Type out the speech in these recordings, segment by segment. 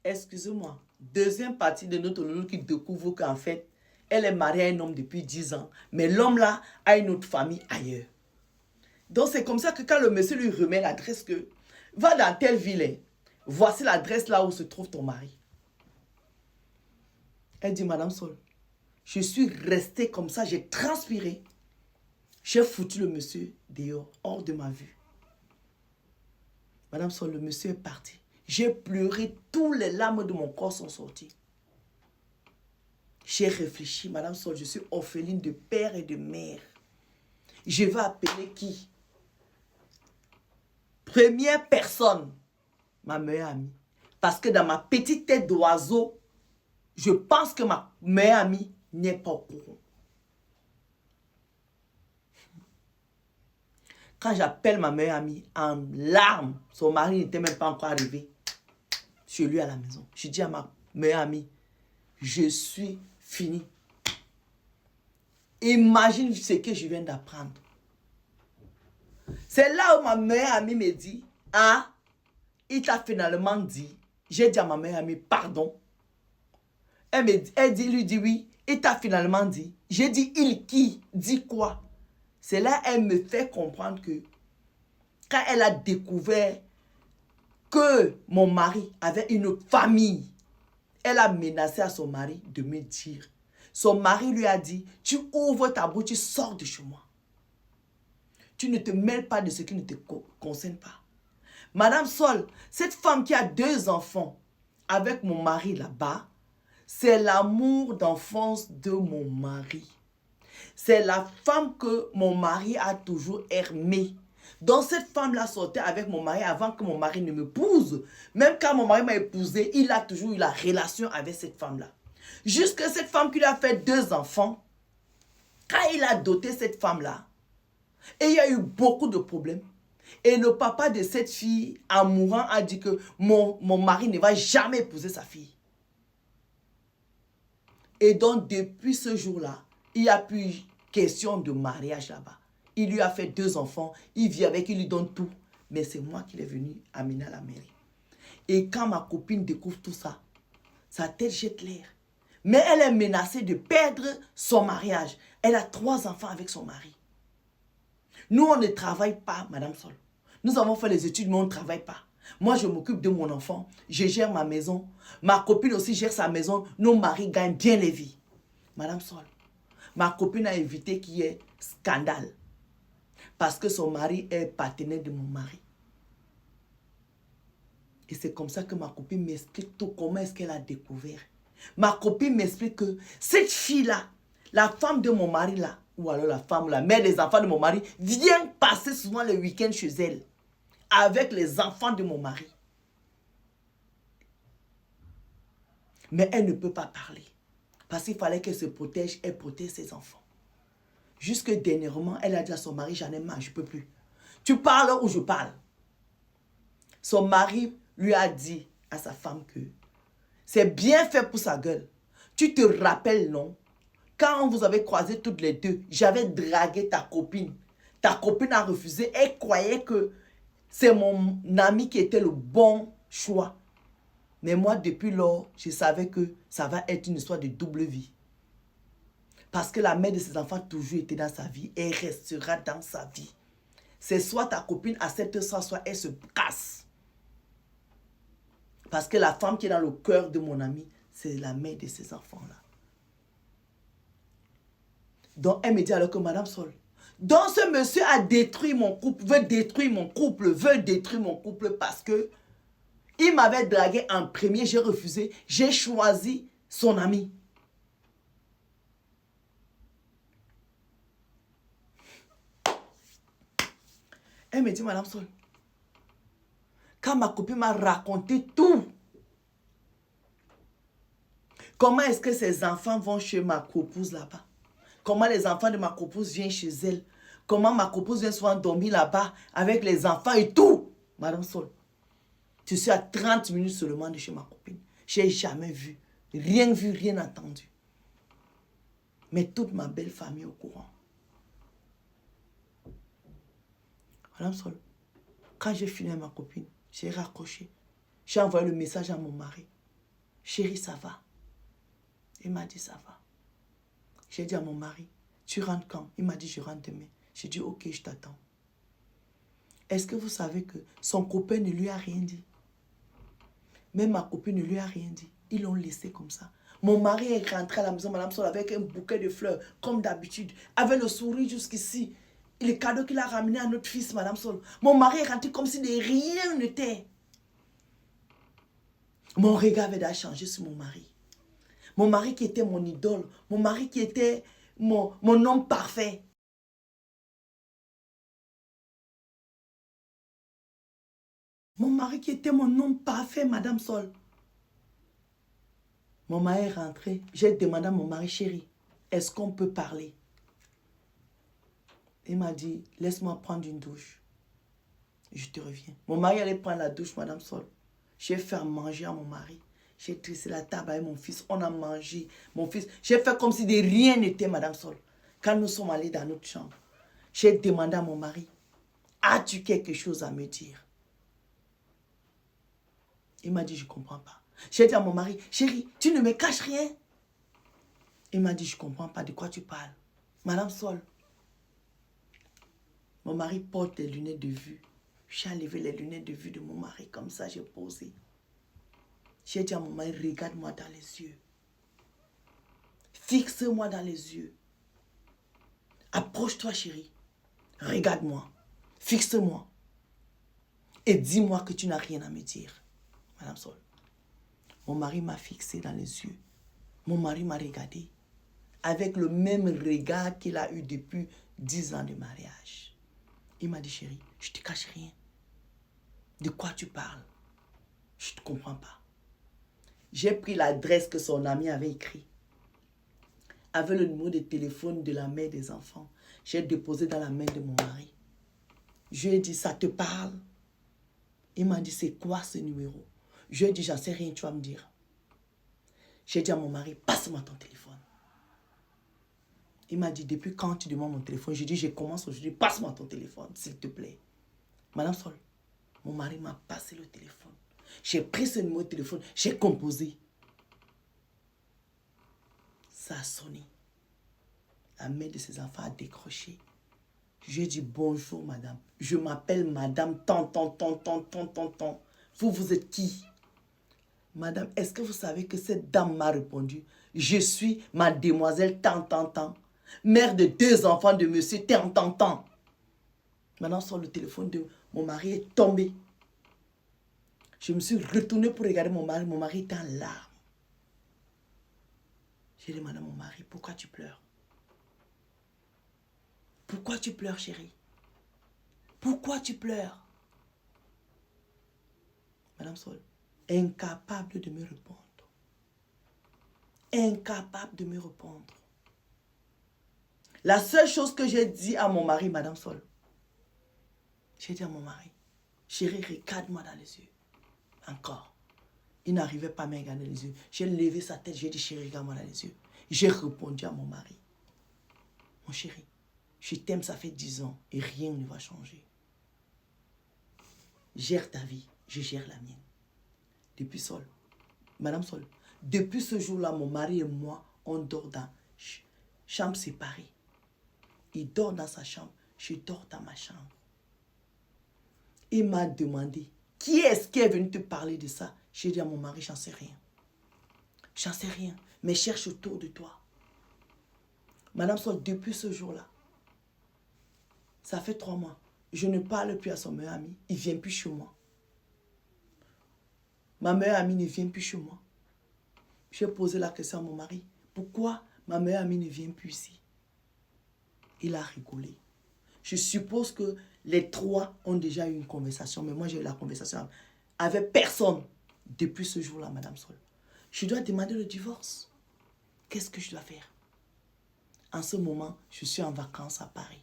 Excusez-moi. Deuxième partie de notre nounou qui découvre qu'en fait, elle est mariée à un homme depuis 10 ans. Mais l'homme là a une autre famille ailleurs. Donc c'est comme ça que quand le monsieur lui remet l'adresse que va dans telle ville, hein, voici l'adresse là où se trouve ton mari. Elle dit, Madame Sol, je suis restée comme ça, j'ai transpiré. J'ai foutu le monsieur dehors, hors de ma vue. Madame Sol, le monsieur est parti. J'ai pleuré, tous les larmes de mon corps sont sorties. J'ai réfléchi, Madame Sol, je suis orpheline de père et de mère. Je vais appeler qui? Première personne, ma meilleure amie. Parce que dans ma petite tête d'oiseau, je pense que ma meilleure amie n'est pas au courant. Quand j'appelle ma meilleure amie en larmes, son mari n'était même pas encore arrivé chez lui à la maison. Je dis à ma meilleure amie, je suis fini. Imagine ce que je viens d'apprendre. C'est là où ma meilleure amie me dit, ah, il t'a finalement dit. J'ai dit à ma meilleure amie, pardon. Lui dit oui, il t'a finalement dit. J'ai dit, il qui? Dit quoi? C'est là elle me fait comprendre que quand elle a découvert que mon mari avait une famille, elle a menacé à son mari de me dire. Son mari lui a dit, tu ouvres ta bouche, tu sors de chez moi. Tu ne te mêles pas de ce qui ne te concerne pas. Madame Sol, cette femme qui a 2 enfants avec mon mari là-bas, c'est l'amour d'enfance de mon mari. C'est la femme que mon mari a toujours aimée. Donc cette femme-là sortait avec mon mari avant que mon mari ne m'épouse. Même quand mon mari m'a épousée, il a toujours eu la relation avec cette femme-là. Jusque cette femme qui lui a fait 2 enfants, quand il a doté cette femme-là, et il y a eu beaucoup de problèmes. Et le papa de cette fille, en mourant, a dit que mon mari ne va jamais épouser sa fille. Et donc, depuis ce jour-là, il n'y a plus question de mariage là-bas. Il lui a fait 2 enfants, il vit avec, il lui donne tout. Mais c'est moi qui l'ai venu amener à la mairie. Et quand ma copine découvre tout ça, sa tête jette l'air. Mais elle est menacée de perdre son mariage. Elle a 3 enfants avec son mari. Nous, on ne travaille pas, Madame Sol. Nous avons fait les études, mais on ne travaille pas. Moi, je m'occupe de mon enfant. Je gère ma maison. Ma copine aussi gère sa maison. Nos maris gagnent bien les vies. Madame Sol, ma copine a évité qu'il y ait scandale. Parce que son mari est partenaire de mon mari. Et c'est comme ça que ma copine m'explique tout. Comment est-ce qu'elle a découvert. Ma copine m'explique que cette fille-là, la femme de mon mari là, ou alors la femme, la mère des enfants de mon mari, vient passer souvent le week-end chez elle. Avec les enfants de mon mari. Mais elle ne peut pas parler. Parce qu'il fallait qu'elle se protège, elle protège ses enfants. Jusque dernièrement, elle a dit à son mari, j'en ai marre, je ne peux plus. Tu parles ou je parle. Son mari lui a dit à sa femme que c'est bien fait pour sa gueule. Tu te rappelles, non? Quand vous avez croisé toutes les deux, j'avais dragué ta copine. Ta copine a refusé. Elle croyait que c'est mon ami qui était le bon choix. Mais moi, depuis lors, je savais que ça va être une histoire de double vie. Parce que la mère de ses enfants a toujours été dans sa vie et restera dans sa vie. C'est soit ta copine accepte ça, soit elle se casse. Parce que la femme qui est dans le cœur de mon ami, c'est la mère de ses enfants-là. Donc, elle me dit alors que Madame Sol, donc ce monsieur a détruit mon couple, veut détruire mon couple parce que il m'avait dragué en premier, j'ai refusé, j'ai choisi son ami. Elle me dit, Madame Sol, quand ma copine m'a raconté tout, comment est-ce que ses enfants vont chez ma copouse là-bas? Comment les enfants de ma copouse viennent chez elle? Comment ma copouse vient souvent dormir là-bas avec les enfants et tout? Madame Sol, je suis à 30 minutes seulement de chez ma copine. Je n'ai jamais vu, rien entendu. Mais toute ma belle famille est au courant. Madame Sol, quand j'ai fini avec ma copine, j'ai raccroché. J'ai envoyé le message à mon mari. chérie, ça va? Il m'a dit, ça va. J'ai dit à mon mari, tu rentres quand? Il m'a dit, je rentre demain. J'ai dit, ok, je t'attends. Est-ce que vous savez que son copain ne lui a rien dit? Même ma copine ne lui a rien dit. Ils l'ont laissé comme ça. Mon mari est rentré à la maison, Madame Sol, avec un bouquet de fleurs, comme d'habitude, avec le sourire jusqu'ici. Et les cadeaux qu'il a ramenés à notre fils, Madame Sol. Mon mari est rentré comme si de rien n'était. Mon regard avait déjà changé sur mon mari. Mon mari qui était mon idole. Mon mari qui était mon homme parfait. Mon mari qui était mon homme parfait, Madame Sol. Mon mari est rentré. J'ai demandé à mon mari, chéri, est-ce qu'on peut parler? Il m'a dit, laisse-moi prendre une douche. Je te reviens. Mon mari allait prendre la douche, Madame Sol. J'ai fait manger à mon mari. J'ai tressé la table avec mon fils. On a mangé. Mon fils, j'ai fait comme si de rien n'était, Madame Sol. Quand nous sommes allés dans notre chambre, j'ai demandé à mon mari, as-tu quelque chose à me dire? Il m'a dit, je ne comprends pas. J'ai dit à mon mari, chérie, tu ne me caches rien. Il m'a dit, je ne comprends pas de quoi tu parles. Madame Sol, mon mari porte des lunettes de vue. J'ai enlevé les lunettes de vue de mon mari, comme ça j'ai posé. J'ai dit à mon mari, regarde-moi dans les yeux. Fixe-moi dans les yeux. Approche-toi, chérie. Regarde-moi. Fixe-moi. Et dis-moi que tu n'as rien à me dire. Madame Sol. Mon mari m'a fixé dans les yeux. Mon mari m'a regardé. Avec le même regard qu'il a eu depuis 10 ans de mariage. Il m'a dit, chérie, je ne te cache rien. De quoi tu parles? Je ne te comprends pas. J'ai pris l'adresse que son ami avait écrite. Avec le numéro de téléphone de la mère des enfants. J'ai déposé dans la main de mon mari. Je lui ai dit, ça te parle? Il m'a dit, c'est quoi ce numéro? Je lui ai dit, j'en sais rien, tu vas me dire. J'ai dit à mon mari, passe-moi ton téléphone. Il m'a dit, depuis quand tu demandes mon téléphone? J'ai dit, je commence aujourd'hui, passe-moi ton téléphone, s'il te plaît. Madame Sol, mon mari m'a passé le téléphone. J'ai pris ce numéro de téléphone, j'ai composé. Ça a sonné. La mère de ses enfants a décroché. Je lui ai dit, bonjour madame. Je m'appelle madame tant. Vous êtes qui? Madame, est-ce que vous savez que cette dame m'a répondu? Je suis mademoiselle tant. Mère de 2 enfants de monsieur tant. Maintenant, sur le téléphone de mon mari est tombé. Je me suis retournée pour regarder mon mari. Mon mari était en larmes. J'ai demandé à mon mari, pourquoi tu pleures? Pourquoi tu pleures, chérie? Pourquoi tu pleures? Madame Sol, incapable de me répondre. Incapable de me répondre. La seule chose que j'ai dit à mon mari, Madame Sol, j'ai dit à mon mari, chérie, regarde-moi dans les yeux. Encore. Il n'arrivait pas à me regarder dans les yeux. J'ai levé sa tête, j'ai dit, chérie, regarde-moi dans les yeux. J'ai répondu à mon mari, mon chéri, je t'aime, ça fait 10 ans et rien ne va changer. Gère ta vie, je gère la mienne. Depuis Sol, Madame Sol, depuis ce jour-là, mon mari et moi, on dort dans chambre séparée. Il dort dans sa chambre, je dors dans ma chambre. Il m'a demandé, qui est-ce qui est venu te parler de ça? J'ai dit à mon mari, j'en sais rien. J'en sais rien, mais cherche autour de toi. Madame Sol, depuis ce jour-là, ça fait 3 mois, je ne parle plus à son meilleur ami, il ne vient plus chez moi. Ma meilleure amie ne vient plus chez moi. J'ai posé la question à mon mari, pourquoi ma meilleure amie ne vient plus ici? Il a rigolé. Je suppose que les 3 ont déjà eu une conversation, mais moi j'ai eu la conversation avec personne depuis ce jour-là, Madame Sol. Je dois demander le divorce. Qu'est-ce que je dois faire? En ce moment, je suis en vacances à Paris.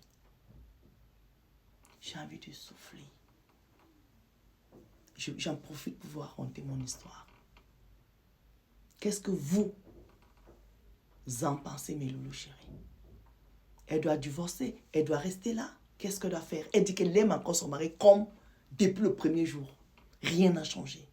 J'ai envie de souffler. J'en profite pour vous raconter mon histoire. Qu'est-ce que vous en pensez, mes loulous chéris? Elle doit divorcer, elle doit rester là. Qu'est-ce qu'elle doit faire? Elle dit qu'elle aime encore son mari comme depuis le premier jour. Rien n'a changé.